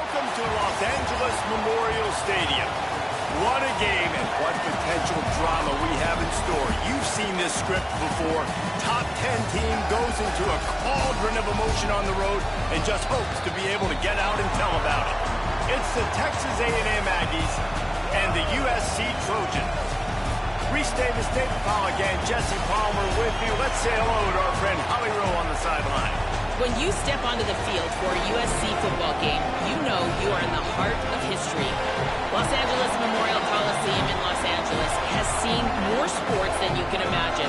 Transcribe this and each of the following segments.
Welcome to Los Angeles Memorial Stadium. What a game and what potential drama we have in store. You've seen this script before. Top 10 team goes into a cauldron of emotion on the road and just hopes to be able to get out and tell about it. It's the Texas A&M Aggies and the USC Trojans. Reese Davis, David Pollock, and Jesse Palmer with me. Let's say hello to our friend Holly Rowe on the sideline. When you step onto the field for a USC football game, you know you are in the heart of history. Los Angeles Memorial Coliseum in Los Angeles has seen more sports than you can imagine.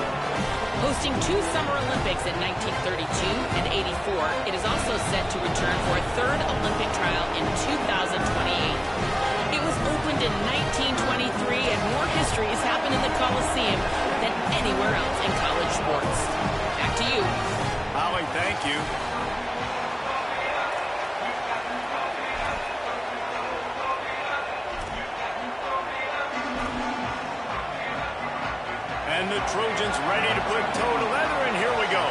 Hosting 2 Summer Olympics in 1932 and 84, it is also set to return for a 3rd Olympic trial in 2028. It was opened in 1923, and more history has happened in the Coliseum than anywhere else in college sports. Back to you. Holly, thank you. And the Trojans ready to put toe to leather, and here we go.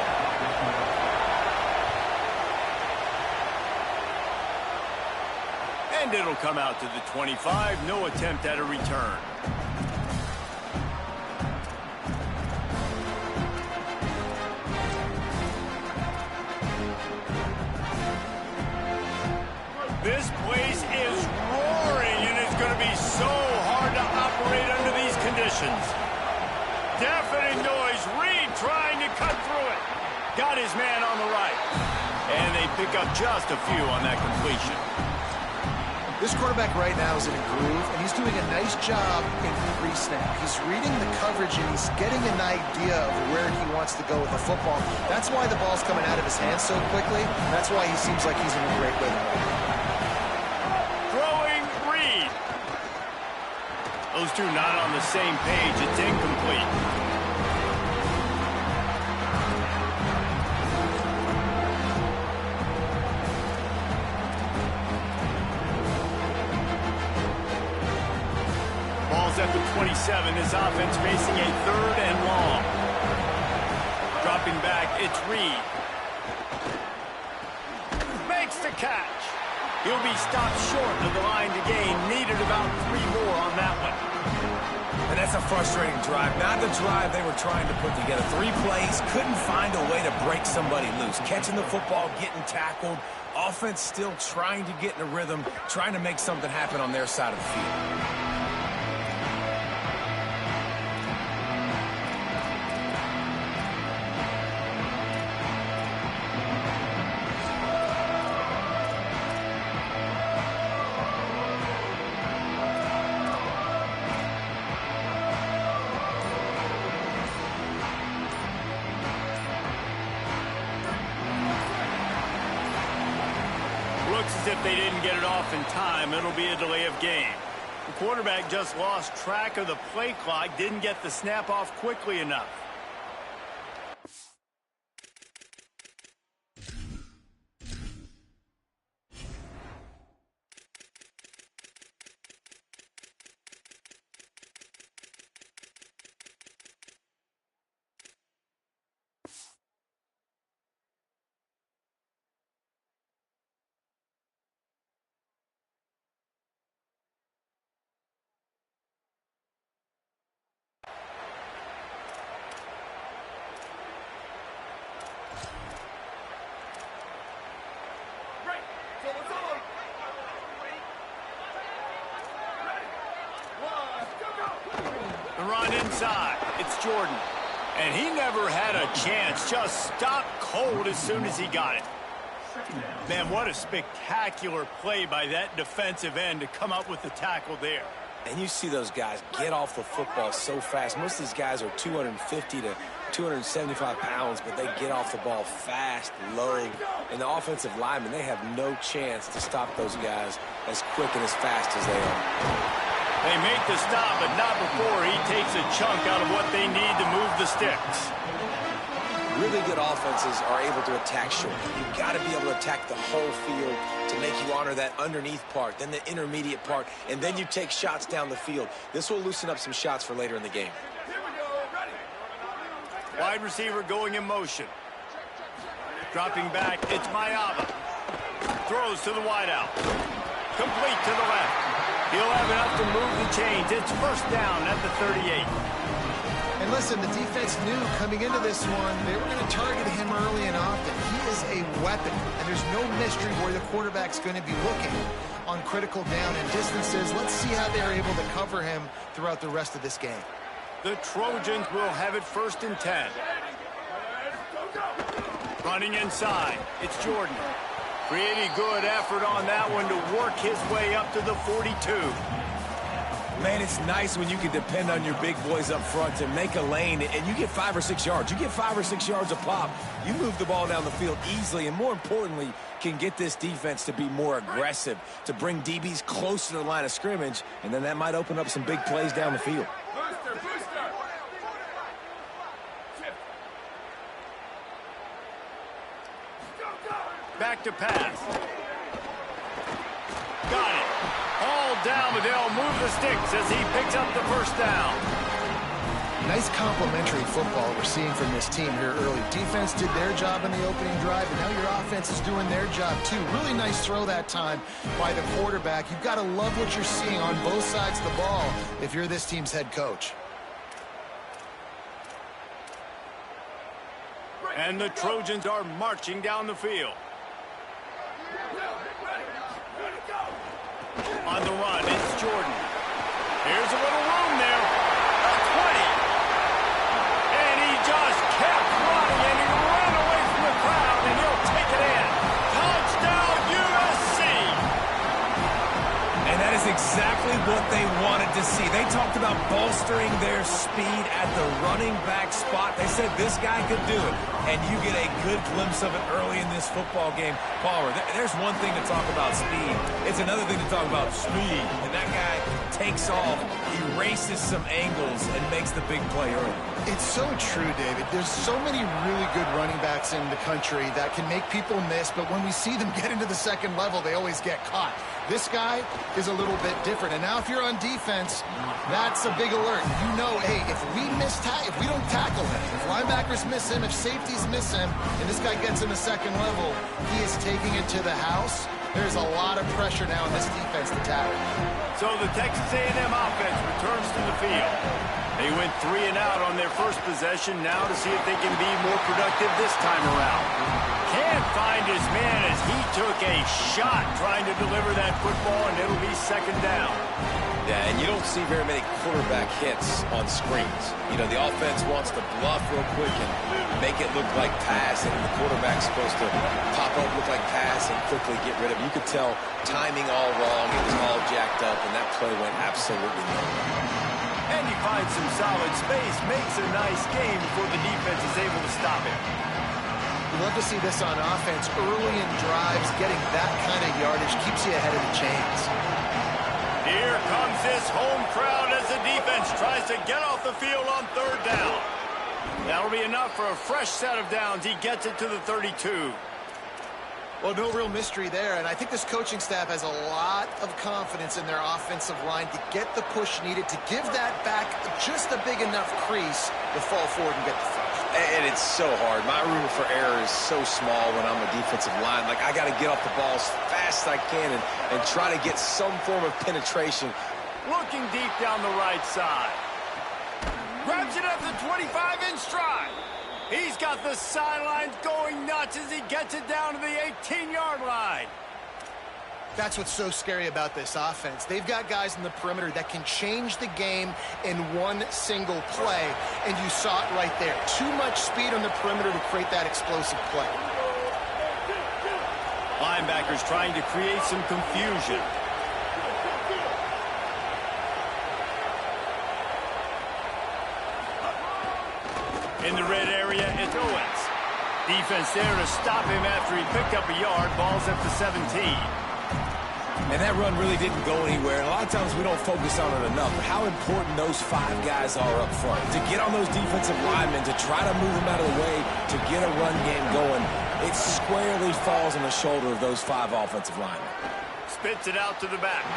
And it'll come out to the 25. No attempt at a return. This place is roaring, and it's going to be so hard to operate under these conditions. Deafening noise. Reed trying to cut through it. Got his man on the right. And they pick up just a few on that completion. This quarterback right now is in a groove, and he's doing a nice job in pre-snap. He's reading the coverage, and he's getting an idea of where he wants to go with the football. That's why the ball's coming out of his hands so quickly. That's why he seems like he's in a great rhythm. Throwing Reed. Those two not on the same page. It's incomplete. Ball's at the 27. His offense facing a 3rd and long. Dropping back, it's Reed. Makes the catch. He'll be stopped short of the line to gain. Needed about 3 more on that one. And that's a frustrating drive. Not the drive they were trying to put together. 3 plays, couldn't find a way to break somebody loose. Catching the football, getting tackled. Offense still trying to get in a rhythm, trying to make something happen on their side of the field. Looks as if they didn't get it off in time. It'll be a delay of game. The quarterback just lost track of the play clock, didn't get the snap off quickly enough. The run inside. It's Jordan. And he never had a chance. Just stopped cold as soon as he got it. Man, what a spectacular play by that defensive end to come up with the tackle there. And you see those guys get off the football so fast. Most of these guys are 250 to 275 pounds, but they get off the ball fast, low. And the offensive linemen, they have no chance to stop those guys as quick and as fast as they are. They make the stop, but not before he takes a chunk out of what they need to move the sticks. Really good offenses are able to attack short. You've got to be able to attack the whole field to make you honor that underneath part, then the intermediate part, and then you take shots down the field. This will loosen up some shots for later in the game. Wide receiver going in motion. Dropping back, it's Mayava. Throws to the wideout. complete to the left. He'll have enough to move the chains. It's first down at the 38. And listen, the defense knew coming into this one, they were going to target him early and often. He is a weapon, and there's no mystery where the quarterback's going to be looking on critical down and distances. Let's see how they're able to cover him throughout the rest of this game. The Trojans will have it first and 10. Running inside, it's Jordan. Pretty good effort on that one to work his way up to the 42. Man, it's nice when you can depend on your big boys up front to make a lane, and you get 5 or 6 yards. You get 5 or 6 yards a pop. You move the ball down the field easily, and more importantly, can get this defense to be more aggressive, to bring DBs close to the line of scrimmage, and then that might open up some big plays down the field. Back to pass. Got it. All down, but they'll move the sticks as he picks up the first down. Nice complementary football we're seeing from this team here early. Defense did their job in the opening drive, and now your offense is doing their job too. Really nice throw that time by the quarterback. You've got to love what you're seeing on both sides of the ball if you're this team's head coach. And the Trojans are marching down the field. On the run, it's Jordan. Here's a little room there. A 20. And he just kept running, and he ran away from the crowd, and he'll take it in. Touchdown, USC! And that is exactly what they wanted to see. They talked about bolstering their speed at the running back spot. They said this guy could do it, and you get a good glimpse of it early in this football game. Palmer, there's one thing to talk about speed. It's another thing to talk about speed. And that guy takes off, erases some angles, and makes the big play early. It's so true, David. There's so many really good running backs in the country that can make people miss, but when we see them get into the second level, they always get caught. This guy is a little bit different. And now if you're on defense, that's a big alert. You know, hey, if we don't tackle him, if linebackers miss him, if safeties miss him, and this guy gets in the second level, he is taking it to the house. There's a lot of pressure now in this defense to tackle. So the Texas A&M offense returns to the field. They went 3 and out on their first possession, now to see if they can be more productive this time around. Can't find his man as he took a shot trying to deliver that football, and it'll be second down. Yeah, and you don't see very many quarterback hits on screens. You know, the offense wants to bluff real quick and make it look like pass, and the quarterback's supposed to pop up, look like pass, and quickly get rid of it. You could tell timing all wrong. It was all jacked up, and that play went absolutely nowhere. And he finds some solid space, makes a nice game before the defense is able to stop him. We love to see this on offense. Early in drives, getting that kind of yardage keeps you ahead of the chains. Here comes this home crowd as the defense tries to get off the field on third down. That'll be enough for a fresh set of downs. He gets it to the 32. Well, no real mystery there, and I think this coaching staff has a lot of confidence in their offensive line to get the push needed, to give that back just a big enough crease to fall forward and get the first. And it's so hard. My room for error is so small when I'm a defensive line. Like, I got to get off the ball as fast as I can and try to get some form of penetration. Looking deep down the right side. Grabs it at the 25 in stride. He's got the sidelines going nuts as he gets it down to the 18-yard line. That's what's so scary about this offense. They've got guys in the perimeter that can change the game in one single play, and you saw it right there. Too much speed on the perimeter to create that explosive play. Linebackers trying to create some confusion. In the red area, it's Owens. Defense there to stop him after he picked up a yard. Ball's at the 17. And that run really didn't go anywhere. And a lot of times we don't focus on it enough. But how important those 5 guys are up front. To get on those defensive linemen, to try to move them out of the way, to get a run game going, it squarely falls on the shoulder of those 5 offensive linemen. Spits it out to the back.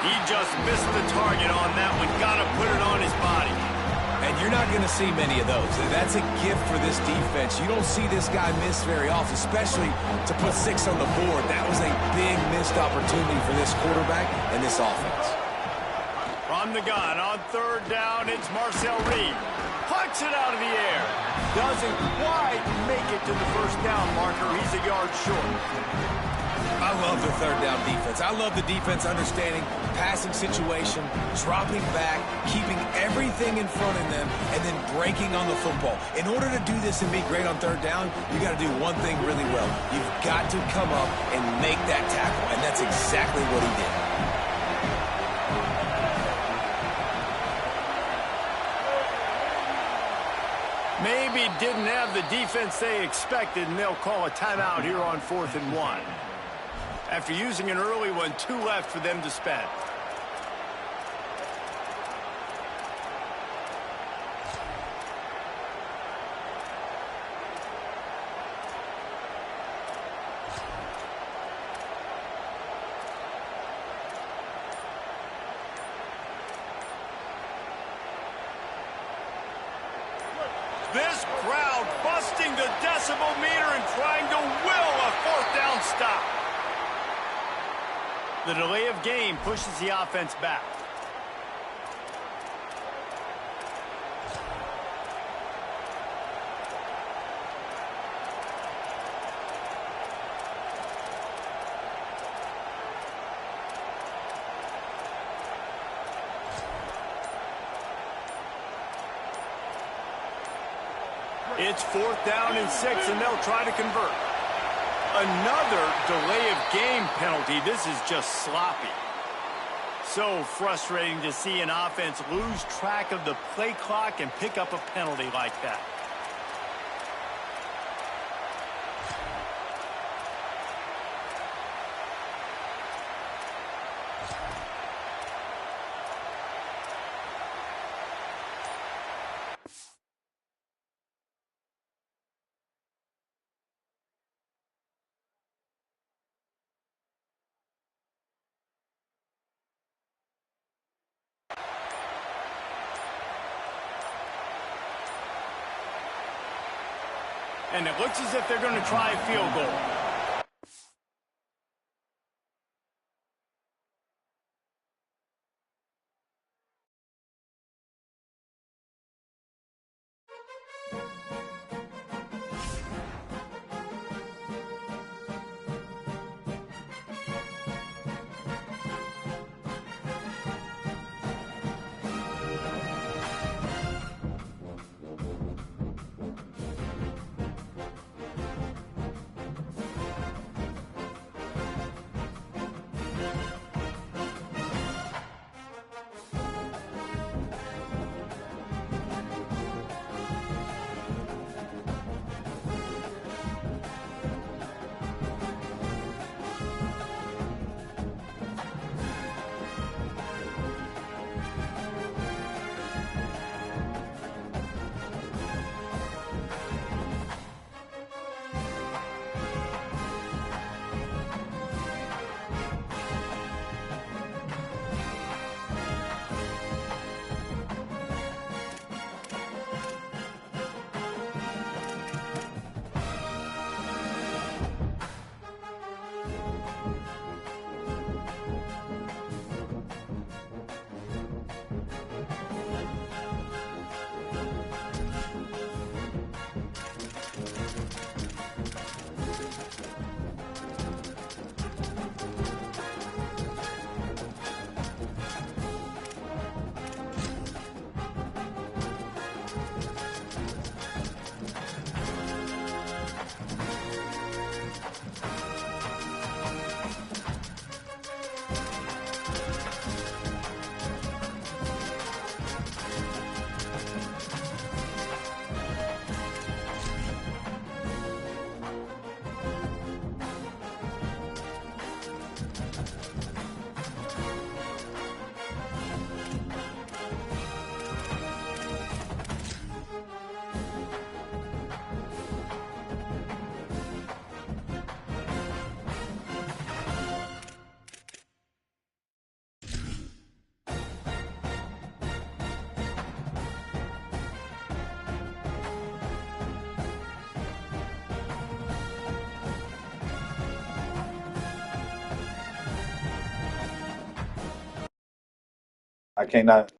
He just missed the target on that one. Got to put it on his body. And you're not going to see many of those. That's a gift for this defense. You don't see this guy miss very often, especially to put 6 on the board. That was a big missed opportunity for this quarterback and this offense. From the gun on 3rd down, it's Marcel Reed. Puts it out of the air. Doesn't quite make it to the 1st down marker. He's a yard short. I love the 3rd down defense. I love the defense understanding passing situation, dropping back, keeping everything in front of them, and then breaking on the football. In order to do this and be great on 3rd down, you got to do one thing really well. You've got to come up and make that tackle, and that's exactly what he did. Maybe didn't have the defense they expected, and they'll call a timeout here on 4th and 1. After using an early one, 2 left for them to spend. This crowd busting the decibel meter and trying to will a 4th down stop. The delay of game pushes the offense back. It's 4th down and 6, and they'll try to convert. Another delay of game penalty. This is just sloppy. So frustrating to see an offense lose track of the play clock and pick up a penalty like that. And it looks as if they're going to try a field goal. I cannot.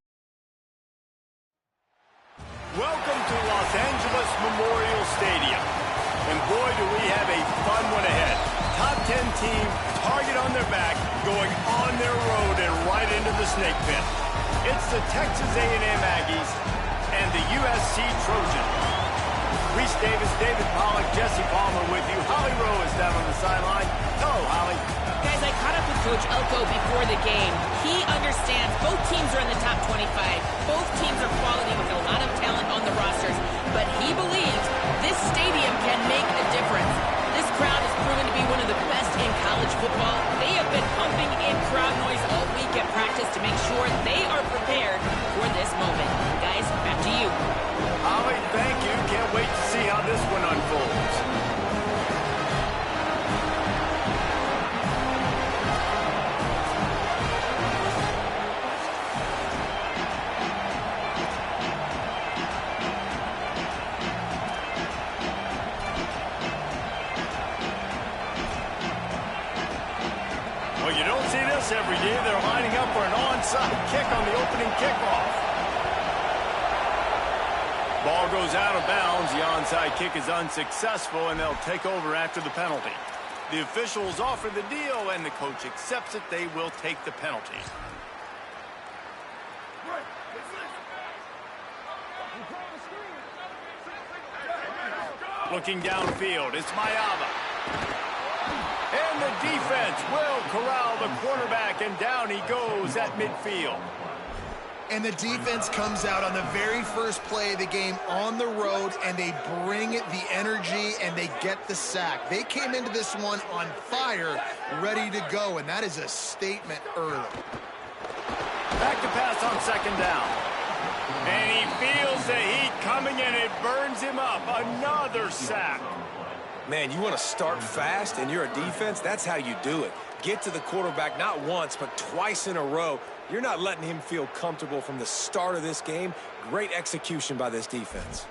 Welcome to Los Angeles Memorial Stadium. And boy, do we have a fun one ahead. Top 10 team, target on their back, going on their road and right into the snake pit. It's the Texas A&M Aggies and the USC Trojans. Reese Davis, David Pollack, Jesse Palmer with you. Holly Rowe is down on the sideline. Hello, Holly. Guys, I caught up with Coach Elko before the game. He understands both teams are in the top 25. Both teams are quality with a lot of talent on the rosters. But he believes this stadium can make a difference. This crowd has proven to be one of the best in college football. They have been pumping in crowd noise all week at practice to make sure they are prepared for this moment. Guys, back to you. Holly, thank you. Can't wait to see how this one unfolds. Well, you don't see this every day. They're lining up for an onside kick on the opening kickoff. Ball goes out of bounds. The onside kick is unsuccessful, and they'll take over after the penalty. The officials offer the deal, and the coach accepts it. They will take the penalty. Looking downfield, it's Mayava. And the defense will corral the quarterback, and down he goes at midfield. And the defense comes out on the very first play of the game on the road, and they bring the energy, and they get the sack. They came into this one on fire, ready to go, and that is a statement early. Back to pass on second down. And he feels the heat coming, and it burns him up. Another sack. Man, you want to start fast and you're a defense, that's how you do it. Get to the quarterback not once, but twice in a row. You're not letting him feel comfortable from the start of this game. Great execution by this defense.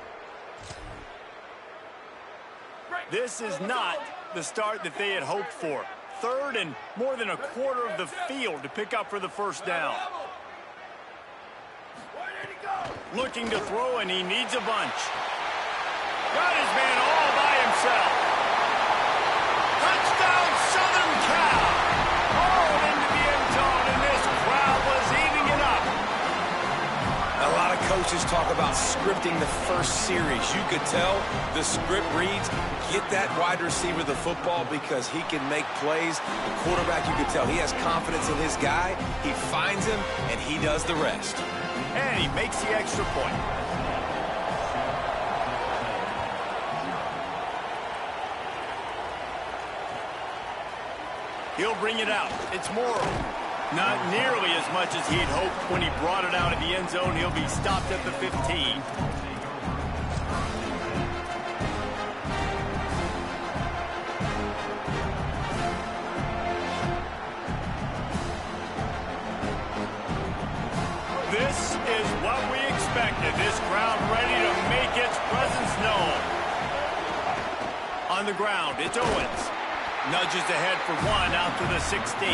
This is not the start that they had hoped for. Third and more than a quarter of the field to pick up for the first down. Looking to throw, and he needs a bunch. Got his man all by himself. Touchdown, Southern Cal. All into the end zone, and this crowd was eating it up. A lot of coaches talk about scripting the first series. You could tell the script reads, get that wide receiver the football because he can make plays. The quarterback, you could tell he has confidence in his guy. He finds him, and he does the rest. And he makes the extra point. He'll bring it out. It's Morrow. Not nearly as much as he'd hoped when he brought it out of the end zone. He'll be stopped at the 15. This is what we expected. This crowd ready to make its presence known. On the ground, it's Owens. Nudges ahead for one out to the 16.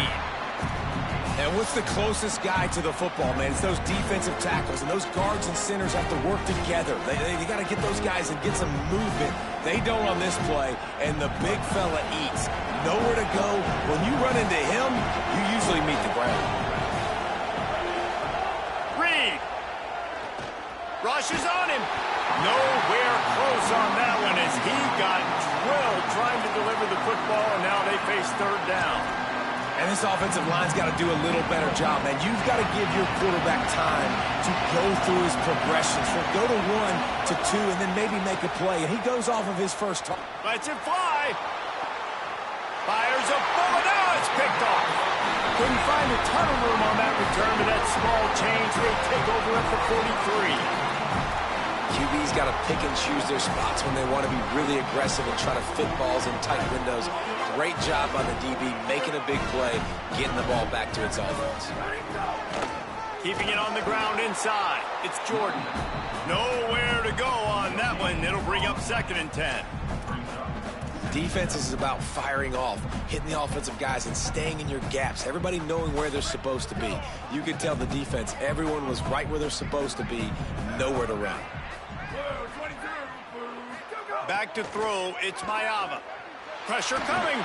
And what's the closest guy to the football, man? It's those defensive tackles, and those guards and centers have to work together. They got to get those guys and get some movement. They don't on this play, and the big fella eats. Nowhere to go. When you run into him, you usually meet the ground. Reed rushes on him. Nowhere close on that one as he got drilled trying to deliver the football, and now they face third down. And this offensive line's got to do a little better job, man. You've got to give your quarterback time to go through his progressions. From go to 1 to 2 and then maybe make a play. And he goes off of his first target. Lets it fly. Fires a bullet. Now it's picked off. Couldn't find a ton of room on that return, but that small change, they take over at the 43. QB's got to pick and choose their spots when they want to be really aggressive and try to fit balls in tight windows. Great job by the DB, making a big play, getting the ball back to its offense. Keeping it on the ground inside. It's Jordan. Nowhere to go on that one. It'll bring up 2nd and 10. Defense is about firing off, hitting the offensive guys, and staying in your gaps. Everybody knowing where they're supposed to be. You could tell the defense, everyone was right where they're supposed to be, nowhere to run. Back to throw, it's Mayava. Pressure coming.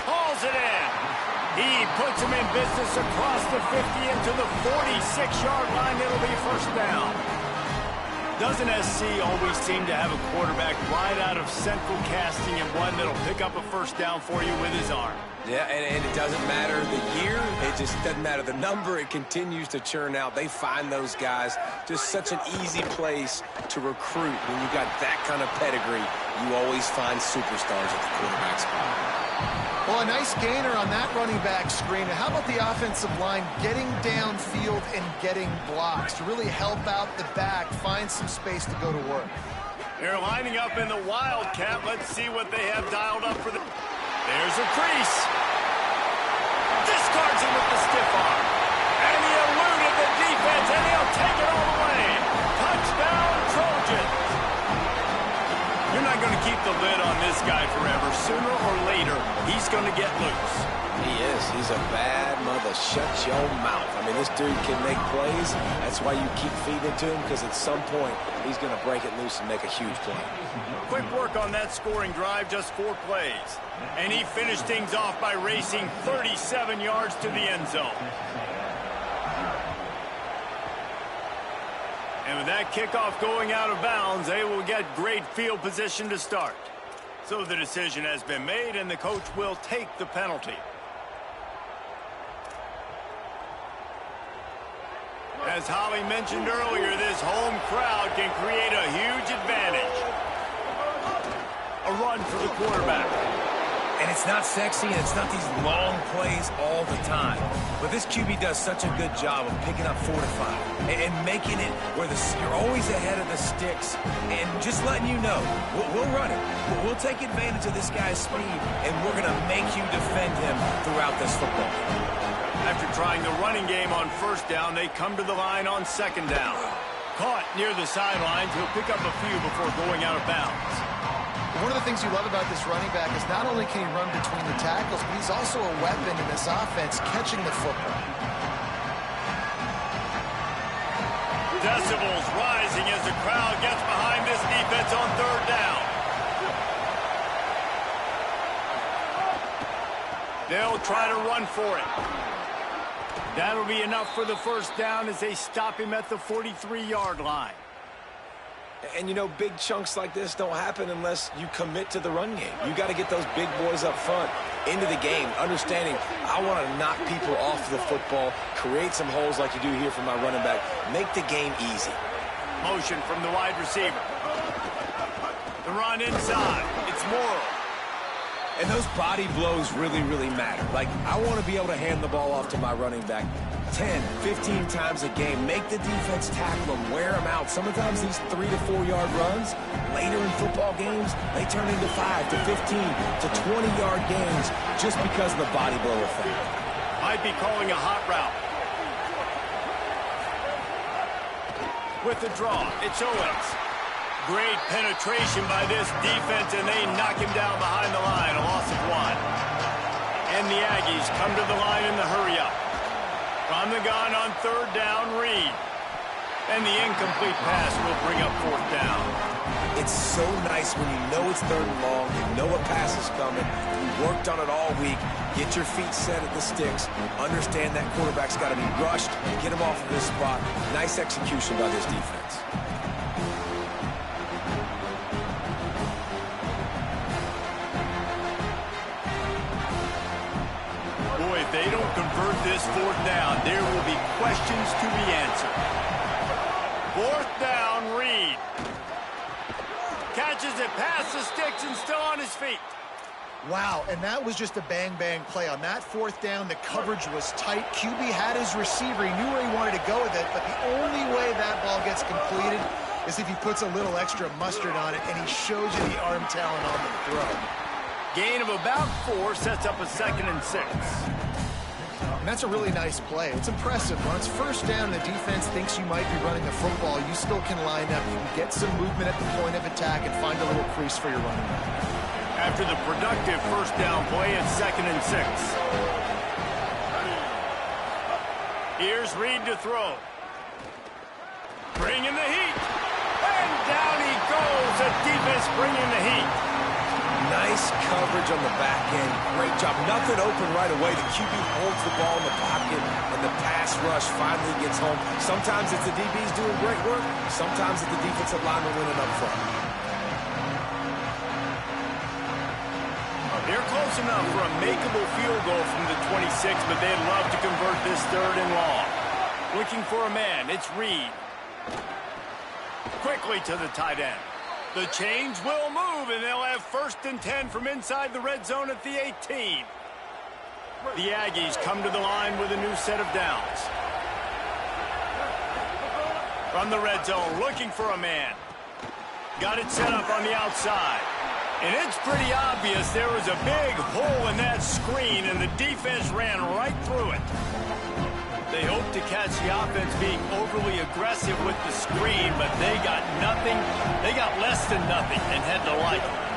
Hauls it in. He puts him in business across the 50 into the 46-yard line. It'll be first down. Doesn't SC always seem to have a quarterback right out of central casting and one that'll pick up a first down for you with his arm? Yeah, and it doesn't matter the year. It just doesn't matter the number. It continues to churn out. They find those guys. Just such an easy place to recruit. When you got that kind of pedigree, you always find superstars at the quarterback spot. Well, a nice gainer on that running back screen. How about the offensive line getting downfield and getting blocks to really help out the back, find some space to go to work? They're lining up in the Wildcat. Let's see what they have dialed up for the... There's a crease. Discards him with the stiff arm. And he eluded the defense, and he'll take it all the way. Touchdown, Trojans. You're not going to keep the lid on this guy forever. Sooner or later, he's going to get loose. He is. He's a bad mother. Shut your mouth. I mean, this dude can make plays. That's why you keep feeding it to him, because at some point, he's going to break it loose and make a huge play. Quick work on that scoring drive, just 4 plays. And he finished things off by racing 37 yards to the end zone. And with that kickoff going out of bounds, they will get great field position to start. So the decision has been made, and the coach will take the penalty. As Holly mentioned earlier, this home crowd can create a huge advantage. A run for the quarterback. And it's not sexy, and it's not these long plays all the time. But this QB does such a good job of picking up 4 to 5 and making it where you're always ahead of the sticks and just letting you know, we'll run it. We'll take advantage of this guy's speed, and we're going to make you defend him throughout this football game. After trying the running game on first down, they come to the line on second down. Caught near the sidelines, he'll pick up a few before going out of bounds. One of the things you love about this running back is not only can he run between the tackles, but he's also a weapon in this offense catching the football. Decibels rising as the crowd gets behind this defense on third down. They'll try to run for it. That'll be enough for the first down as they stop him at the 43-yard line. And, you know, big chunks like this don't happen unless you commit to the run game. You got to get those big boys up front into the game, understanding I want to knock people off the football, create some holes like you do here for my running back, make the game easy. Motion from the wide receiver. The run inside. It's Morrow. And those body blows really, really matter. Like, I want to be able to hand the ball off to my running back 10, 15 times a game. Make the defense tackle them, wear them out. Sometimes these 3 to 4 yard runs, later in football games, they turn into 5 to 15 to 20-yard games just because of the body blow effect. Might be calling a hot route. With the draw, it's Owens. Great penetration by this defense, and they knock him down behind the line, a loss of 1. And the Aggies come to the line in the hurry-up. From the gun on third down, Reed. And the incomplete pass will bring up fourth down. It's so nice when you know it's third and long, you know a pass is coming, you worked on it all week, get your feet set at the sticks, understand that quarterback's got to be rushed, get him off of this spot. Nice execution by this defense. If they don't convert this fourth down, there will be questions to be answered. Fourth down, Reed. Catches it past the sticks and still on his feet. Wow, and that was just a bang-bang play. On that fourth down, the coverage was tight. QB had his receiver. He knew where he wanted to go with it, but the only way that ball gets completed is if he puts a little extra mustard on it, and he shows you the arm talent on the throw. Gain of about 4 sets up a 2nd and 6. And that's a really nice play. It's impressive. When it's first down and the defense thinks you might be running the football, you still can line up. You can get some movement at the point of attack and find a little crease for your running back. After the productive first down play, it's 2nd and 6. Here's Reed to throw. Bringing the heat. And down he goes. The defense bringing the heat. Nice coverage on the back end. Great job. Nothing open right away. The QB holds the ball in the pocket, and the pass rush finally gets home. Sometimes it's the DBs doing great work. Sometimes it's the defensive lineman winning up front. They're close enough for a makeable field goal from the 26, but they'd love to convert this 3rd and long. Looking for a man. It's Reed. Quickly to the tight end. The chains will move, and they'll have 1st and 10 from inside the red zone at the 18. The Aggies come to the line with a new set of downs. From the red zone, looking for a man. Got it set up on the outside. And it's pretty obvious there was a big hole in that screen, and the defense ran right through it. They hope to catch the offense being overly aggressive with the screen, but they got nothing. They got less than nothing and had to like it.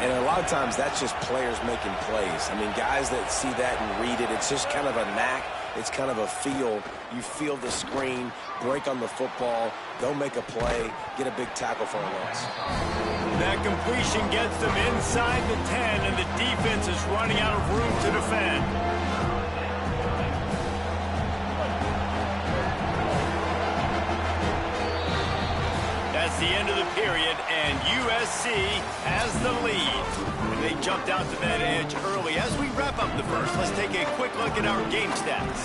And a lot of times that's just players making plays. I mean, guys that see that and read it, it's just kind of a knack. It's kind of a feel. You feel the screen, break on the football, go make a play, get a big tackle for a loss. That completion gets them inside the 10, and the defense is running out of room to defend. That's the end of the period, and USC has the lead. And they jumped out to that edge early. As we wrap up the first, let's take a quick look at our game stats.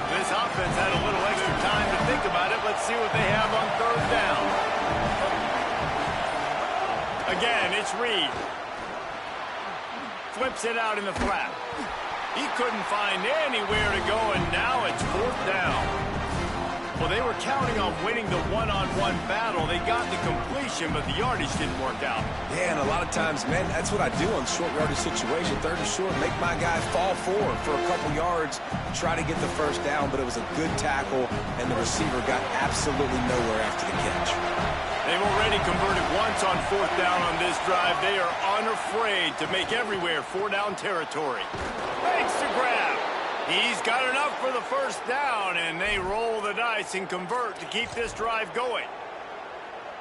This offense had a little extra time to think about it. Let's see what they have on 3rd down. Again, it's Reed. Flips it out in the flat. He couldn't find anywhere to go, and now it's 4th down. Well, they were counting on winning the one-on-one battle. They got the completion, but the yardage didn't work out. Yeah, and a lot of times, man, that's what I do on short yardage situation. 3rd and short, make my guy fall forward for a couple yards, try to get the 1st down, but it was a good tackle, and the receiver got absolutely nowhere after the catch. They've already converted once on 4th down on this drive. They are unafraid to make everywhere 4-down territory. Makes the grab. He's got enough for the 1st down, and they roll the dice and convert to keep this drive going.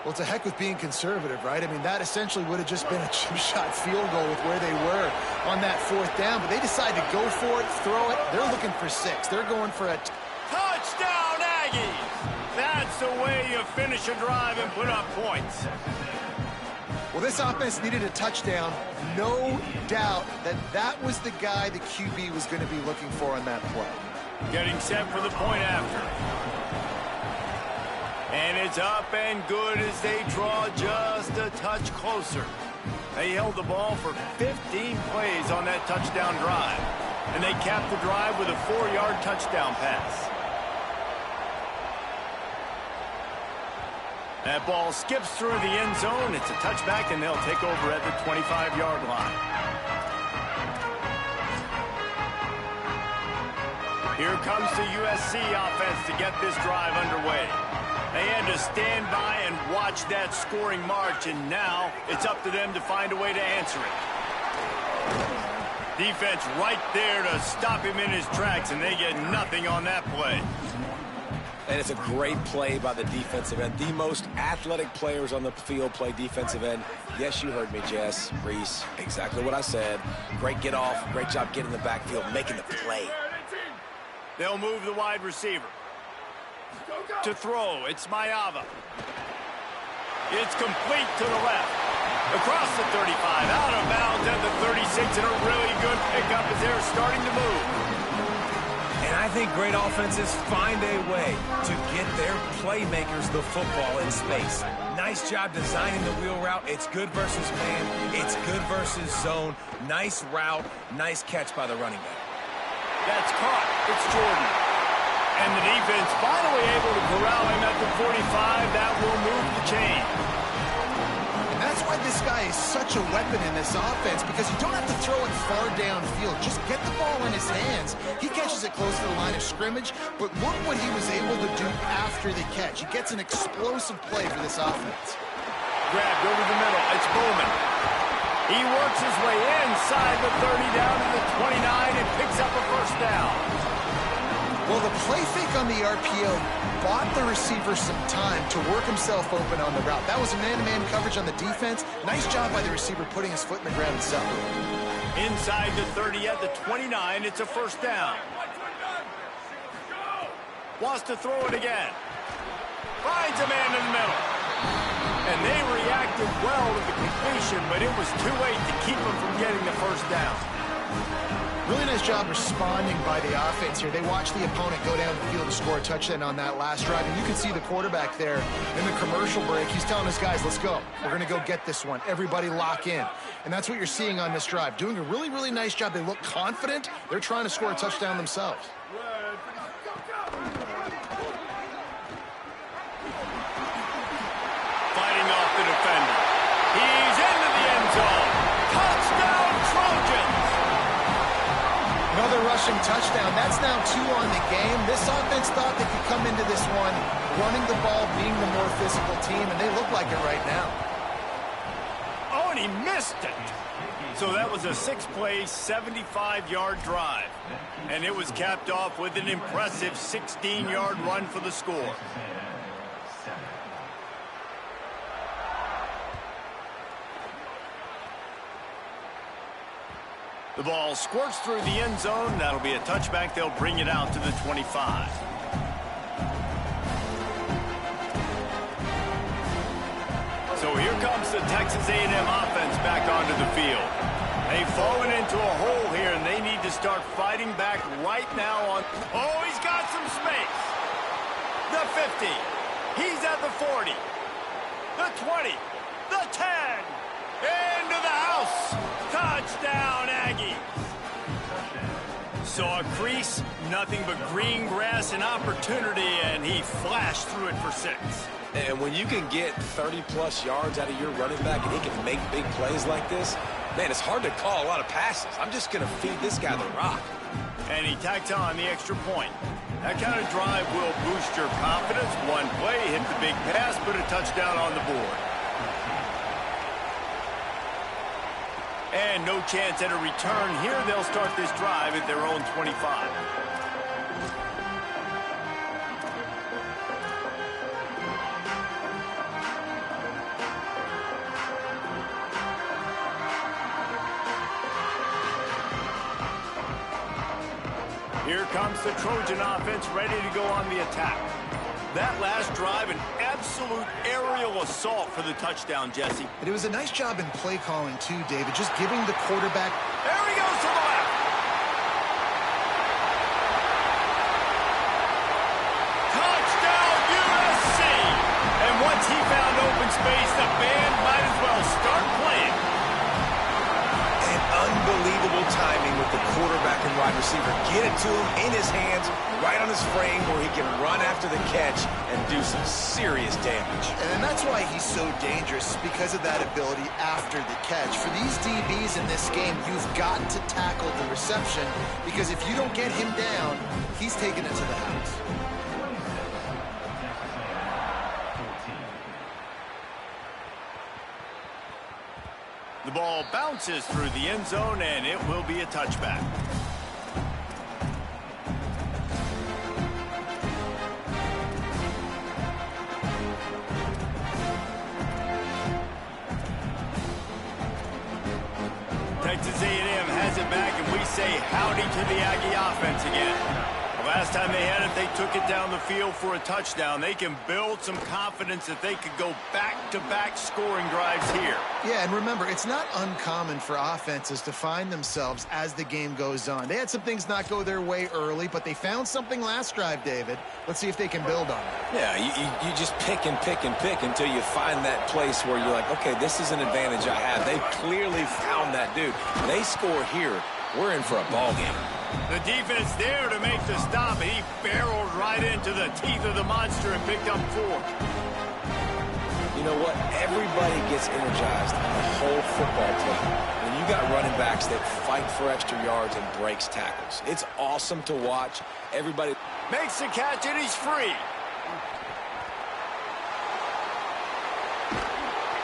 Well, to heck with being conservative, right? I mean, that essentially would have just been a chip shot field goal with where they were on that 4th down, but they decide to go for it, throw it. They're looking for 6. They're going for a touchdown, Aggies! That's the way you finish a drive and put up points. Well, this offense needed a touchdown. No doubt that that was the guy the QB was going to be looking for on that play. Getting set for the point after. And it's up and good as they draw just a touch closer. They held the ball for 15 plays on that touchdown drive. And they capped the drive with a 4-yard touchdown pass. That ball skips through the end zone. It's a touchback, and they'll take over at the 25-yard line. Here comes the USC offense to get this drive underway. They had to stand by and watch that scoring march, and now it's up to them to find a way to answer it. Defense right there to stop him in his tracks, and they get nothing on that play. And it's a great play by the defensive end. The most athletic players on the field play defensive end. Yes, you heard me, Jess, Reese. Exactly what I said. Great get off. Great job getting in the backfield, making the play. They'll move the wide receiver. To throw, it's Mayava. It's complete to the left. Across the 35, out of bounds at the 36, and a really good pickup as they're starting to move. And I think great offenses find a way to get their playmakers the football in space. Nice job designing the wheel route. It's good versus man. It's good versus zone. Nice route. Nice catch by the running back. That's caught. It's Jordan. And the defense finally able to corral him at the 45. That will move the chain. That's why this guy is such a weapon in this offense, because you don't have to throw throw it far downfield. Just get the ball in his hands. He catches it close to the line of scrimmage, but look what he was able to do after the catch. He gets an explosive play for this offense. Grabbed over the middle. It's Bowman. He works his way inside the 30 down to the 29 and picks up a first down. Well, the play fake on the RPO bought the receiver some time to work himself open on the route. That was a man-to-man coverage on the defense. Nice job by the receiver putting his foot in the ground and separating. Inside the 30 at the 29, it's a first down. Wants to throw it again. Finds a man in the middle. And they reacted well to the completion, but it was too late to keep them from getting the first down. Really nice job responding by the offense here. They watched the opponent go down the field to score a touchdown on that last drive. And you can see the quarterback there in the commercial break. He's telling his guys, let's go. We're going to go get this one. Everybody lock in. And that's what you're seeing on this drive. Doing a really, really nice job. They look confident. They're trying to score a touchdown themselves. Fighting off the defender. He's into the end zone. Touchdown, Trojans! Another rushing touchdown. That's now 2 on the game. This offense thought they could come into this one running the ball, being the more physical team, and they look like it right now. Oh, and he missed it. So that was a 6-play, 75-yard drive. And it was capped off with an impressive 16-yard run for the score. The ball squirts through the end zone. That'll be a touchback. They'll bring it out to the 25. So here comes the Texas A&M offense back onto the field. They've fallen into a hole here, and they need to start fighting back right now on... Oh, he's got some space. The 50. He's at the 40. The 20. The 10. Into the house. Touchdown, Aggies. Saw a crease, nothing but green grass and opportunity, and he flashed through it for 6. And when you can get 30-plus yards out of your running back and he can make big plays like this, man, it's hard to call a lot of passes. I'm just going to feed this guy the rock. And he tacked on the extra point. That kind of drive will boost your confidence. One play, hit the big pass, put a touchdown on the board. And no chance at a return here. They'll start this drive at their own 25. Here comes the Trojan offense ready to go on the attack. That last drive, an absolute aerial assault for the touchdown, Jesse. And it was a nice job in play calling, too, David, just giving the quarterback... There he goes to the left. Touchdown, USC! And once he found open space, the band might as well start playing. And unbelievable timing with the quarterback and wide receiver. Get it to him in his hands, right on his frame where he can run after the catch and do some serious damage. And that's why he's so dangerous, because of that ability after the catch. For these DBs in this game, you've got to tackle the reception, because if you don't get him down, he's taking it to the house. The ball bounces through the end zone, and it will be a touchback. Texas A&M has it back, and we say howdy to the Aggie offense again. The last time they had it, they took it down the field for a touchdown. They can build some confidence that they could go back-to-back scoring drives here. Yeah, and remember, it's not uncommon for offenses to find themselves as the game goes on. They had some things not go their way early, but they found something last drive, David. Let's see if they can build on it. Yeah, you just pick and pick and pick until you find that place where you're like, okay, this is an advantage I have. They clearly found that dude. They score here, we're in for a ball game. The defense there to make the stop. He barreled right into the teeth of the monster and picked up 4. You know what? Everybody gets energized on the whole football team. When you You got running backs that fight for extra yards and breaks tackles. It's awesome to watch. Everybody makes the catch, and he's free.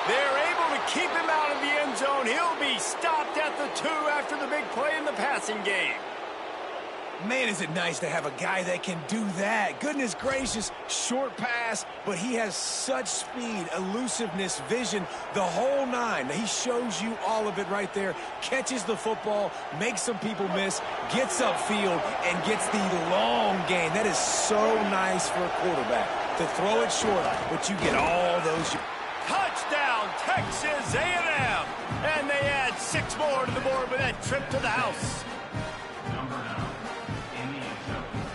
They're able to keep him out of the end zone. He'll be stopped at the 2 after the big play in the passing game. Man, is it nice to have a guy that can do that. Goodness gracious, short pass, but he has such speed, elusiveness, vision, the whole nine. He shows you all of it right there. Catches the football, makes some people miss, gets upfield, and gets the long gain. That is so nice for a quarterback to throw it short, but you get all those. Touchdown, Texas A&M. And they add 6 more to the board with that trip to the house.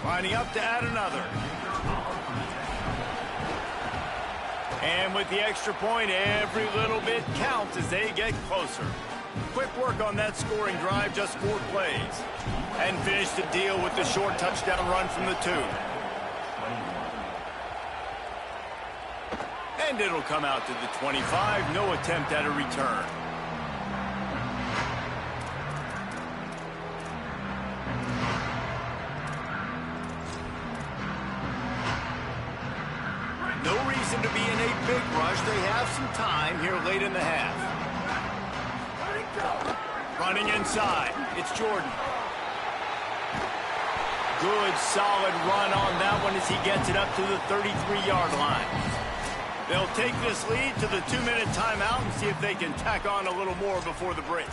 Lining up to add another. And with the extra point, every little bit counts as they get closer. Quick work on that scoring drive, just 4 plays. And finish the deal with the short touchdown run from the 2. And it'll come out to the 25. No attempt at a return. No reason to be in a big rush. They have some time here late in the half. Running inside. It's Jordan. Good, solid run on that one as he gets it up to the 33-yard line. They'll take this lead to the 2-minute timeout and see if they can tack on a little more before the break.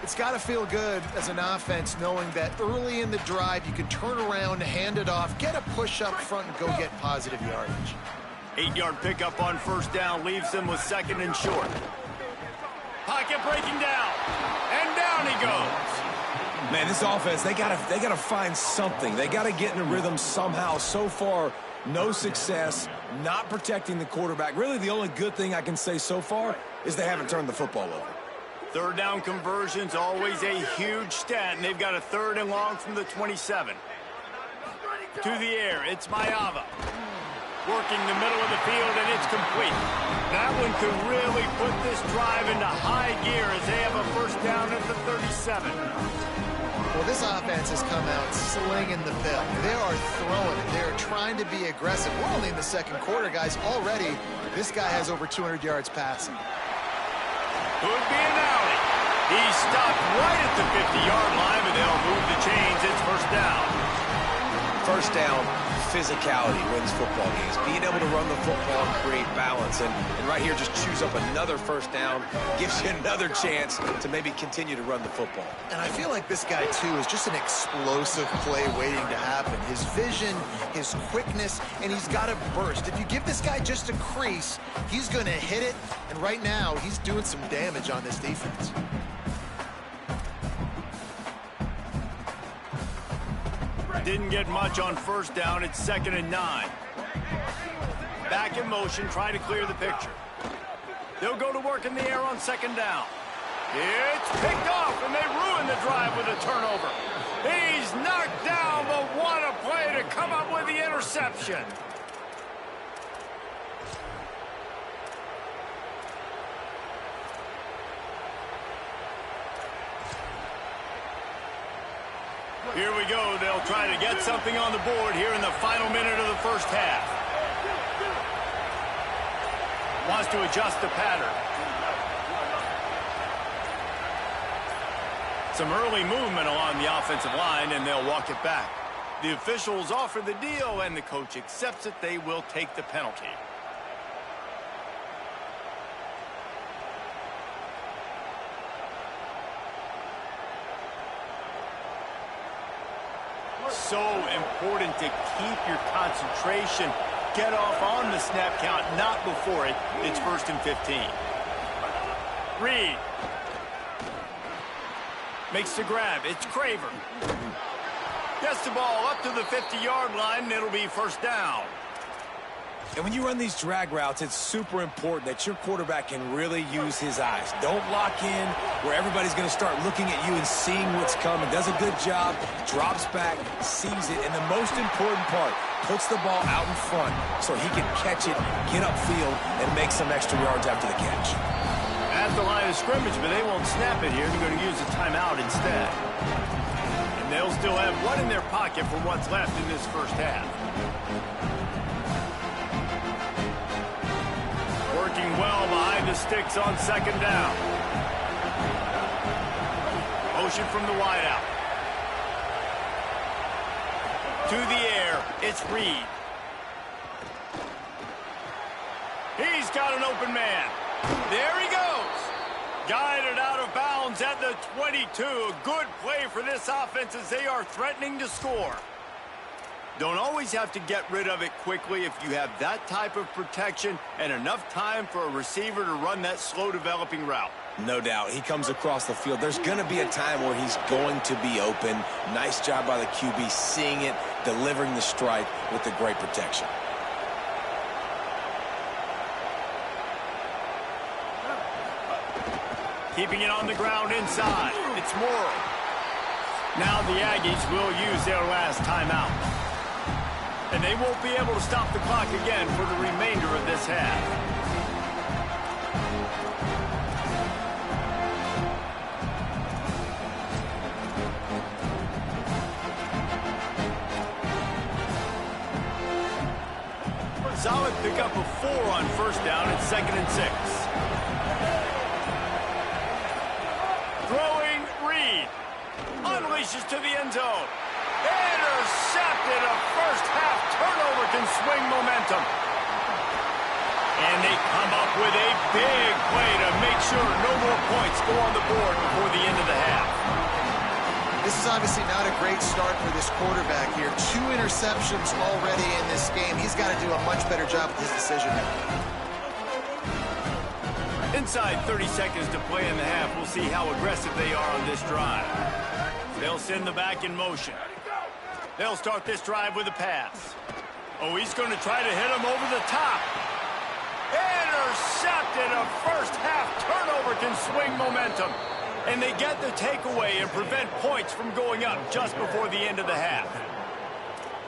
It's got to feel good as an offense knowing that early in the drive you can turn around, hand it off, get a push up front, and go get positive yardage. 8-yard pickup on first down leaves them with 2nd and short. Pocket breaking down, and down he goes. Man, this offense, they gotta find something. They gotta get in a rhythm somehow. So far, no success, not protecting the quarterback. Really, the only good thing I can say so far is they haven't turned the football over. 3rd down conversion's always a huge stat, and they've got a 3rd and long from the 27. To the air, it's Mayava. Working the middle of the field, and it's complete. That one could really put this drive into high gear as they have a 1st down at the 37. Well, this offense has come out slinging the bill. They are throwing it. They are trying to be aggressive. We're only in the 2nd quarter, guys. Already, this guy has over 200 yards passing. Could be an alley. He's stopped right at the 50-yard line, but they'll move the chains. It's 1st down. 1st down, physicality wins football games. Being able to run the football and create balance. And right here, just choose up another 1st down. Gives you another chance to maybe continue to run the football. And I feel like this guy, too, is just an explosive play waiting to happen. His vision, his quickness, and he's got a burst. If you give this guy just a crease, he's going to hit it. And right now, he's doing some damage on this defense. Didn't get much on 1st down. It's 2nd and 9. Back in motion, trying to clear the picture. They'll go to work in the air on 2nd down. It's picked off, and they ruin the drive with a turnover. He's knocked down, but what a play to come up with the interception. Here we go. They'll try to get something on the board here in the final minute of the 1st half. Wants to adjust the pattern. Some early movement along the offensive line, and they'll walk it back. The officials offer the deal, and the coach accepts it. They will take the penalty. So important to keep your concentration. Get off on the snap count, not before it. It's 1st and 15. Reed makes the grab. It's Craver. Gets the ball up to the 50-yard line, and it'll be 1st down. And when you run these drag routes, it's super important that your quarterback can really use his eyes. Don't lock in where everybody's going to start looking at you and seeing what's coming. Does a good job, drops back, sees it, and the most important part, puts the ball out in front so he can catch it, get upfield, and make some extra yards after the catch. at the line of scrimmage, but they won't snap it here. They're going to use a timeout instead. And they'll still have one in their pocket for what's left in this first half. Working well behind the sticks on second down. Motion from the wideout. To the air, it's Reed. He's got an open man. There he goes. Guided out of bounds at the 22. A good play for this offense as they are threatening to score. Don't always have to get rid of it quickly if you have that type of protection and enough time for a receiver to run that slow-developing route. No doubt. He comes across the field. There's going to be a time where he's going to be open. Nice job by the QB seeing it, delivering the strike with the great protection. Keeping it on the ground inside. It's Morrow. Now the Aggies will use their last timeout. And they won't be able to stop the clock again for the remainder of this half. Solid pickup of 4 on first down at 2nd and 6. Throwing Reed. Unleashes to the end zone. Intercepted. A first half turnover can swing momentum. And they come up with a big play to make sure no more points go on the board before the end of the half. This is obviously not a great start for this quarterback here. 2 interceptions already in this game. He's got to do a much better job with his decision making. Inside 30 seconds to play in the half. We'll see how aggressive they are on this drive. They'll send the back in motion. They'll start this drive with a pass. Oh, he's going to try to hit him over the top. Intercepted. A first half turnover can swing momentum. And they get the takeaway and prevent points from going up just before the end of the half.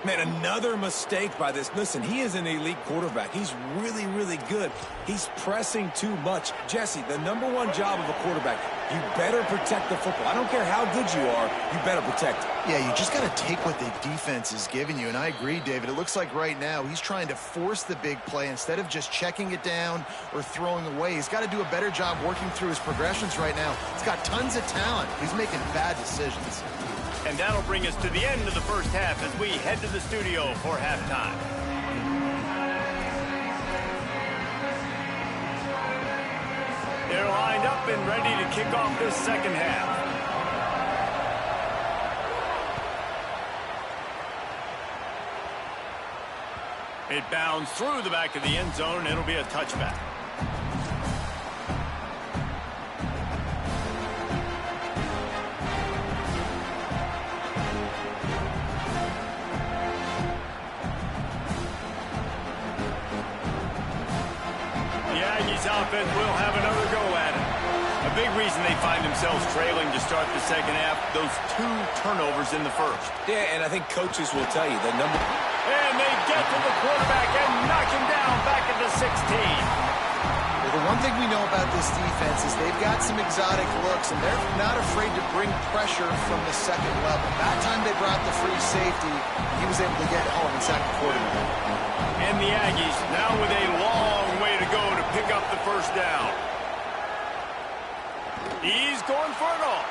Man, another mistake by this. Listen, he is an elite quarterback. He's really, really good. He's pressing too much. Jesse, the #1 job of a quarterback, you better protect the football. I don't care how good you are, you better protect it. Yeah, you just got to take what the defense is giving you, and I agree, David. It looks like right now he's trying to force the big play instead of just checking it down or throwing away. He's got to do a better job working through his progressions right now. He's got tons of talent. He's making bad decisions. And that'll bring us to the end of the first half as we head to the studio for halftime. They're lined up and ready to kick off this second half. It bounds through the back of the end zone, and it'll be a touchback. Offense will have another go at it. A big reason they find themselves trailing to start the second half, those 2 turnovers in the first. Yeah, and I think coaches will tell you the number. And they get to the quarterback and knock him down back at the 16. Well, the one thing we know about this defense is they've got some exotic looks, and they're not afraid to bring pressure from the second level. That time they brought the free safety, he was able to get home and sack the quarterback. And the Aggies now with a long way to go to pick up the first down. He's going for it all.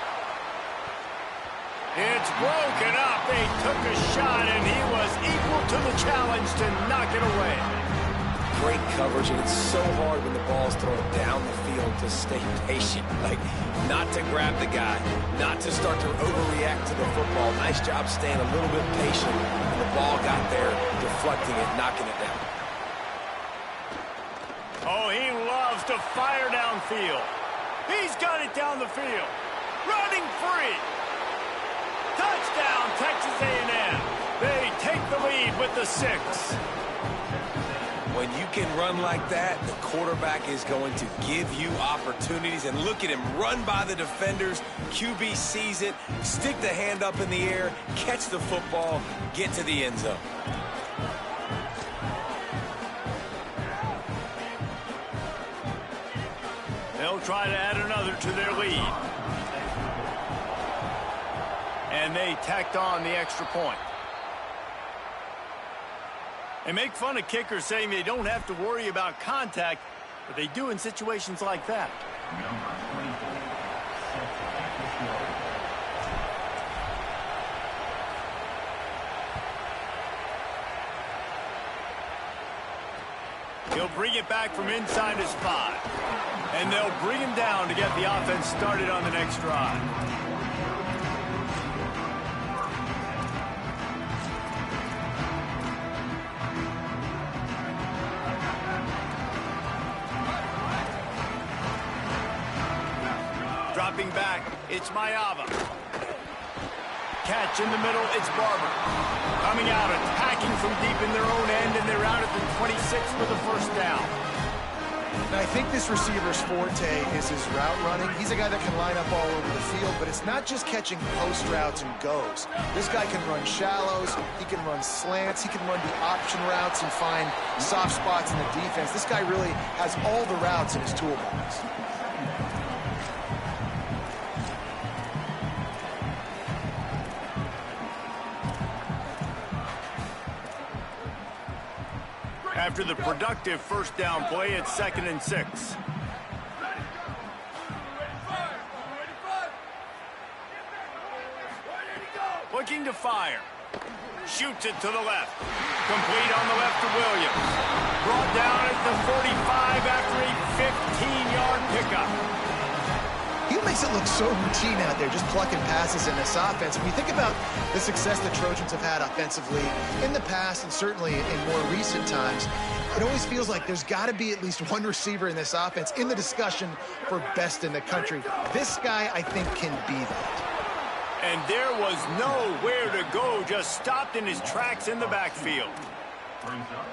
It's broken up. They took a shot, and he was equal to the challenge to knock it away. Great coverage, and it's so hard when the ball is thrown down the field to stay patient. Like, not to grab the guy, not to start to overreact to the football. Nice job staying a little bit patient, and the ball got there, deflecting it, knocking it down. Oh, he loves to fire downfield. He's got it down the field. Running free. Touchdown, Texas A&M. They take the lead with the 6. When you can run like that, the quarterback is going to give you opportunities. And look at him run by the defenders. QB sees it, stick the hand up in the air, catch the football, get to the end zone. They'll try to add another to their lead. And they tacked on the extra point. They make fun of kickers saying they don't have to worry about contact, but they do in situations like that. He'll bring it back from inside his 5. And they'll bring him down to get the offense started on the next drive. Dropping back, it's Mayava. Catch in the middle, it's Barber. Coming out, attacking from deep in their own end, and they're out at the 26 for the first down. Now, I think this receiver's forte is his route running. He's a guy that can line up all over the field, but it's not just catching post routes and goes. This guy can run shallows, he can run slants, he can run the option routes and find soft spots in the defense. This guy really has all the routes in his toolbox. After the productive first down play, it's 2nd and 6. Looking to fire. Shoots it to the left. Complete on the left to Williams. Brought down at the 45 after a 15-yard pickup. He makes it look so routine out there, just plucking passes in this offense. When you think about the success the Trojans have had offensively in the past and certainly in more recent times, it always feels like there's got to be at least one receiver in this offense in the discussion for best in the country. This guy, I think, can be that. And there was nowhere to go, just stopped in his tracks in the backfield.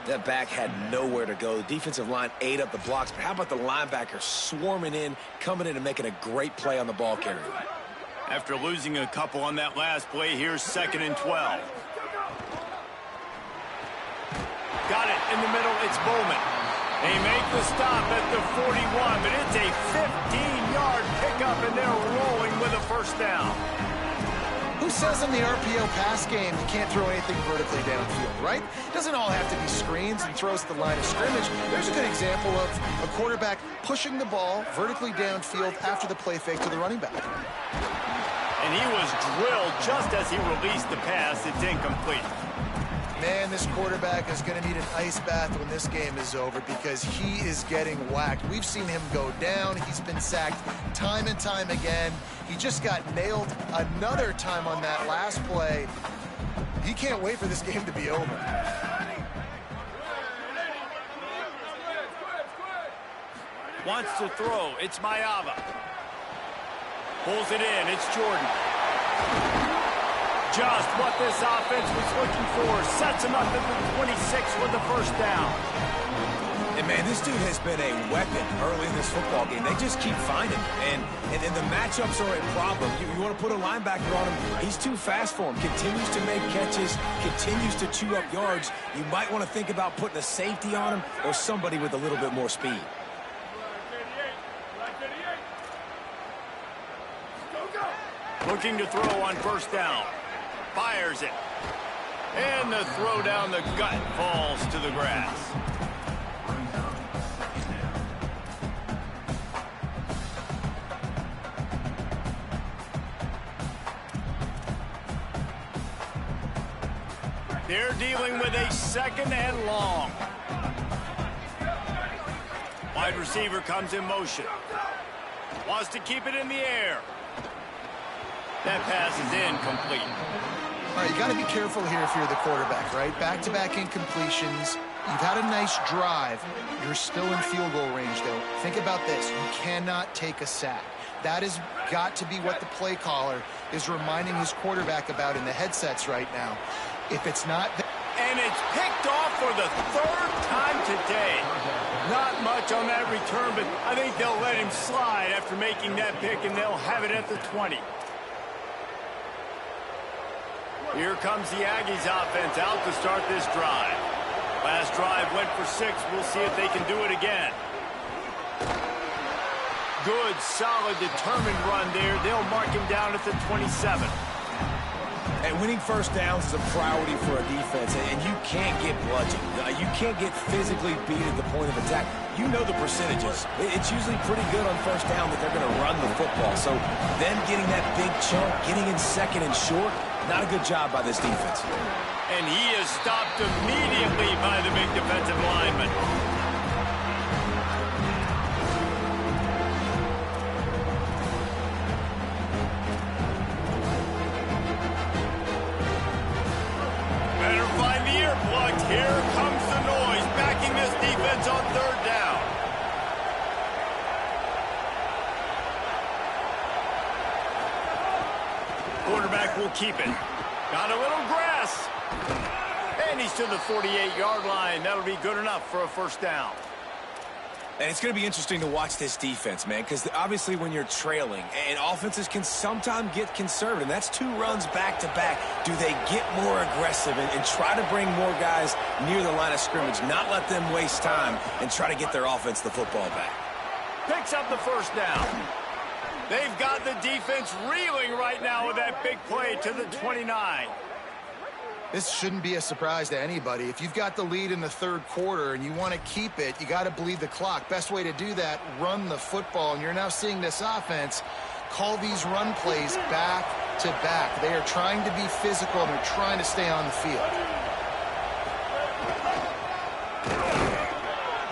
That back had nowhere to go. The defensive line ate up the blocks, but how about the linebacker swarming in, coming in and making a great play on the ball carrier? After losing a couple on that last play, here's 2nd and 12. Got it in the middle, it's Bowman. They make the stop at the 41, but it's a 15-yard pickup, and they're rolling with a first down. Who says in the RPO pass game you can't throw anything vertically downfield, right? Doesn't all have to be screens and throws to the line of scrimmage. There's a good example of a quarterback pushing the ball vertically downfield after the play fake to the running back. And he was drilled just as he released the pass. It's incomplete. Man, this quarterback is going to need an ice bath when this game is over because he is getting whacked. We've seen him go down. He's been sacked time and time again. He just got nailed another time on that last play. He can't wait for this game to be over. Wants to throw. It's Mayava. Pulls it in. It's Jordan. Just what this offense was looking for. Sets him up at the 26 with the first down. And, man, this dude has been a weapon early in this football game. They just keep finding him. And the matchups are a problem. You want to put a linebacker on him, he's too fast for him. Continues to make catches, continues to chew up yards. You might want to think about putting a safety on him or somebody with a little bit more speed. Looking to throw on first down. Fires it. And the throw down the gut falls to the grass. They're dealing with a 2nd and long. Wide receiver comes in motion. Wants to keep it in the air. That pass is incomplete. All right, you got to be careful here if you're the quarterback, right? Back-to-back incompletions. You've had a nice drive. You're still in field goal range, though. Think about this. You cannot take a sack. That has got to be what the play caller is reminding his quarterback about in the headsets right now. If it's not... And it's picked off for the 3rd time today. Not much on that return, but I think they'll let him slide after making that pick, and they'll have it at the 20. Here comes the Aggies offense out to start this drive. Last drive went for 6. We'll see if they can do it again. Good, solid, determined run there. They'll mark him down at the 27. And winning first downs is a priority for a defense, and you can't get bludgeoned. You can't get physically beat at the point of attack. You know the percentages. It's usually pretty good on first down that they're going to run the football. So them getting that big chunk, getting in second and short, not a good job by this defense. And he is stopped immediately by the big defensive lineman. Here comes the noise, backing this defense on third down. Quarterback will keep it. Got a little grass. And he's to the 48-yard line. That'll be good enough for a first down. And it's going to be interesting to watch this defense, man, because obviously when you're trailing, and offenses can sometimes get conservative. That's 2 runs back-to-back. Do they get more aggressive and try to bring more guys near the line of scrimmage, not let them waste time, and try to get their offense the football back? Picks up the first down. They've got the defense reeling right now with that big play to the 29. This shouldn't be a surprise to anybody. If you've got the lead in the third quarter and you want to keep it, you got to bleed the clock. Best way to do that, run the football. And you're now seeing this offense call these run plays back to back. They are trying to be physical, and they're trying to stay on the field.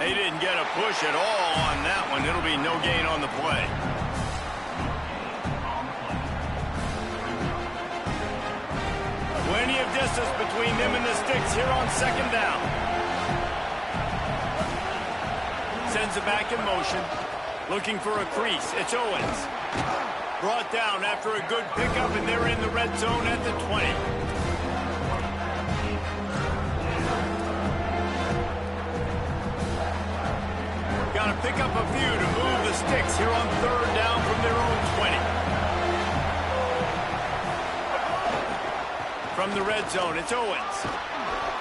They didn't get a push at all on that one. It'll be no gain on the play. Plenty of distance between them and the sticks here on second down. Sends it back in motion. Looking for a crease. It's Owens. Brought down after a good pickup, and they're in the red zone at the 20. Got to pick up a few to move the sticks here on third down from their own 20. From the red zone, it's Owens.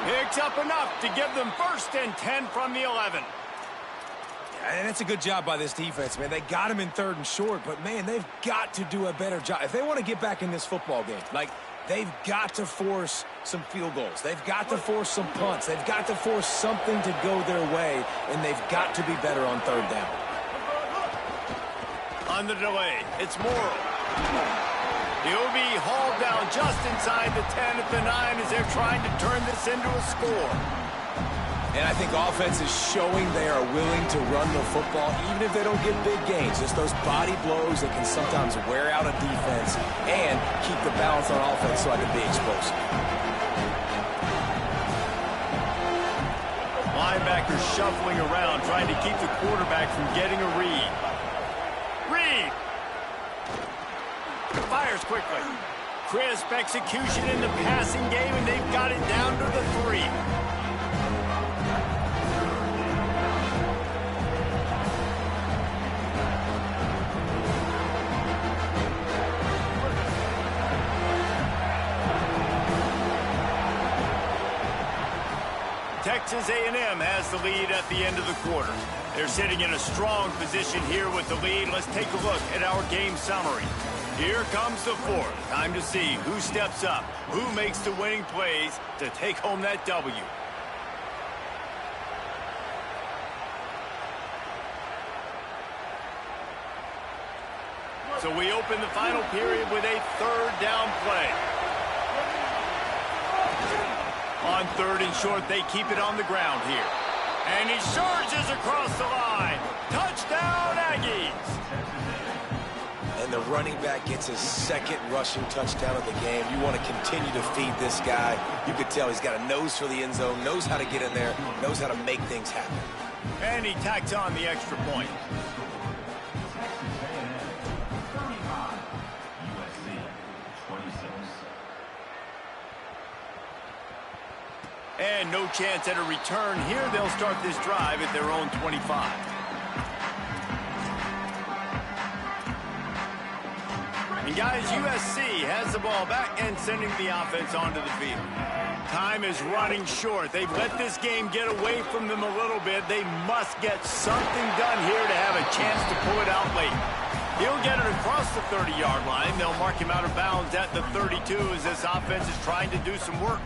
Picks up enough to give them 1st and 10 from the 11. And it's a good job by this defense, man. They got him in 3rd and short, but, man, they've got to do a better job. If they want to get back in this football game, they've got to force some field goals. They've got to force some punts. They've got to force something to go their way, and they've got to be better on 3rd down. On the delay, it's Morrow. He'll be hauled down just inside the 10 at the 9 as they're trying to turn this into a score. And I think offense is showing they are willing to run the football, even if they don't get big gains. Just those body blows that can sometimes wear out a defense and keep the balance on offense so I can be explosive. Linebackers shuffling around, trying to keep the quarterback from getting a read. Read! Fires quickly. Crisp execution in the passing game, and they've got it down to the 3. Texas A&M has the lead at the end of the quarter. They're sitting in a strong position here with the lead. Let's take a look at our game summary. Here comes the 4th. Time to see who steps up, who makes the winning plays to take home that W. So we open the final period with a 3rd down play. On 3rd and short, they keep it on the ground here. And he surges across the line. Touchdown, Aggies! And the running back gets his 2nd rushing touchdown of the game. You want to continue to feed this guy. You could tell he's got a nose for the end zone, knows how to get in there, knows how to make things happen. And he tacks on the extra point. And no chance at a return here. They'll start this drive at their own 25. And guys, USC has the ball back and sending the offense onto the field. Time is running short. They've let this game get away from them a little bit. They must get something done here to have a chance to pull it out late. He'll get it across the 30-yard line. They'll mark him out of bounds at the 32 as this offense is trying to do some work.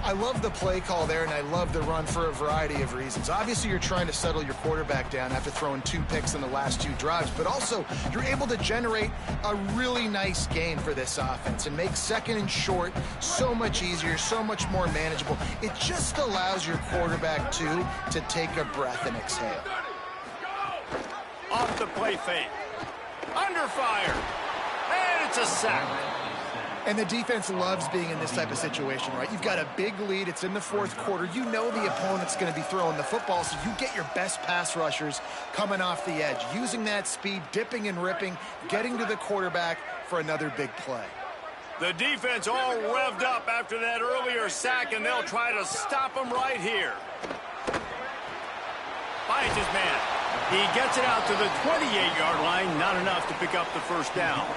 I love the play call there, and I love the run for a variety of reasons. Obviously, you're trying to settle your quarterback down after throwing 2 picks in the last 2 drives, but also you're able to generate a really nice gain for this offense and make second and short so much easier, so much more manageable. It just allows your quarterback, too, to take a breath and exhale. Off the play fake. Under fire. And it's a sack. And the defense loves being in this type of situation, right? You've got a big lead. It's in the 4th quarter. You know the opponent's going to be throwing the football, so you get your best pass rushers coming off the edge, using that speed, dipping and ripping, getting to the quarterback for another big play. The defense all revved up after that earlier sack, and they'll try to stop him right here. Finds his man. He gets it out to the 28-yard line. Not enough to pick up the first down.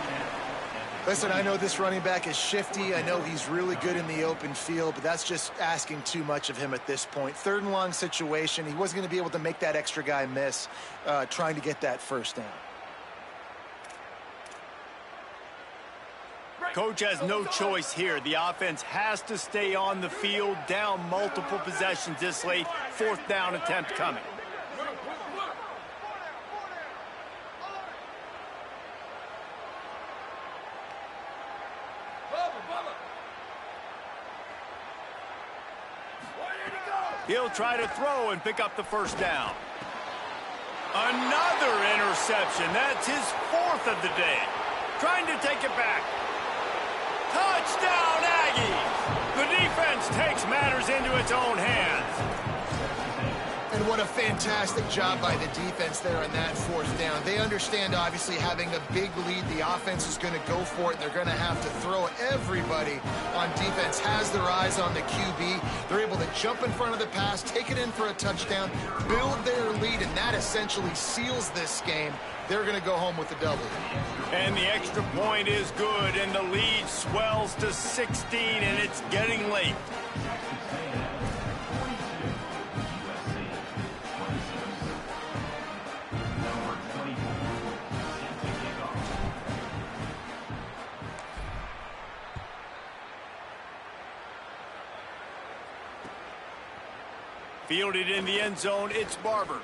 Listen, I know this running back is shifty. I know he's really good in the open field, but that's just asking too much of him at this point. 3rd and long situation. He wasn't going to be able to make that extra guy miss trying to get that first down. Coach has no choice here. The offense has to stay on the field, down multiple possessions this late. 4th down attempt coming. He'll try to throw and pick up the first down. Another interception. That's his 4th of the day. Trying to take it back. Touchdown, Aggies! The defense takes matters into its own hands. And what a fantastic job by the defense there on that 4th down. They understand, obviously, having a big lead. The offense is going to go for it. They're going to have to throw. Everybody on defense has their eyes on the QB. They're able to jump in front of the pass, take it in for a touchdown, build their lead, and that essentially seals this game. They're going to go home with the double. And the extra point is good, and the lead swells to 16, and it's getting late. Fielded in the end zone, it's Barber.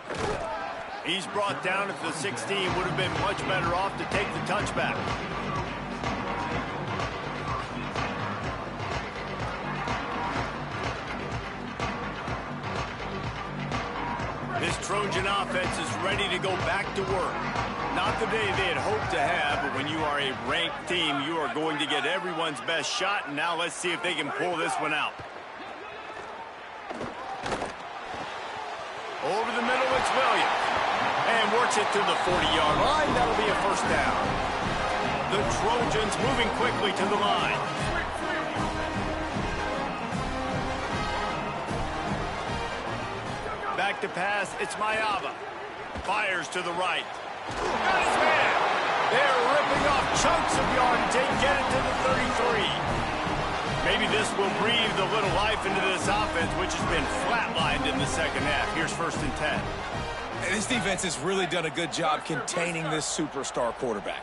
He's brought down at the 16. Would have been much better off to take the touchback. This Trojan offense is ready to go back to work. Not the day they had hoped to have, but when you are a ranked team, you are going to get everyone's best shot. And now let's see if they can pull this one out. Over the middle, it's Williams. And works it to the 40-yard line. That'll be a first down. The Trojans moving quickly to the line. Back to pass, it's Mayava. Fires to the right. Got his man. They're ripping off chunks of yardage. They get it to the 33. Maybe this will breathe a little life into this offense, which has been flatlined in the second half. Here's 1st and 10. And this defense has really done a good job containing this superstar quarterback.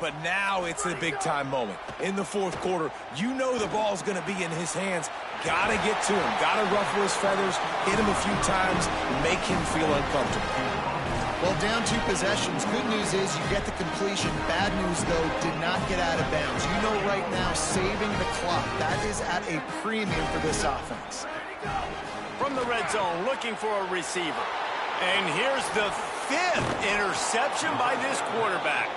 But now it's a big-time moment. In the 4th quarter, you know the ball's going to be in his hands. Got to get to him. Got to ruffle his feathers, hit him a few times, make him feel uncomfortable. Well, down 2 possessions. Good news is you get the completion. Bad news, though, did not get out of bounds. You know right now, saving the clock. That is at a premium for this offense. From the red zone, looking for a receiver. And here's the 5th interception by this quarterback.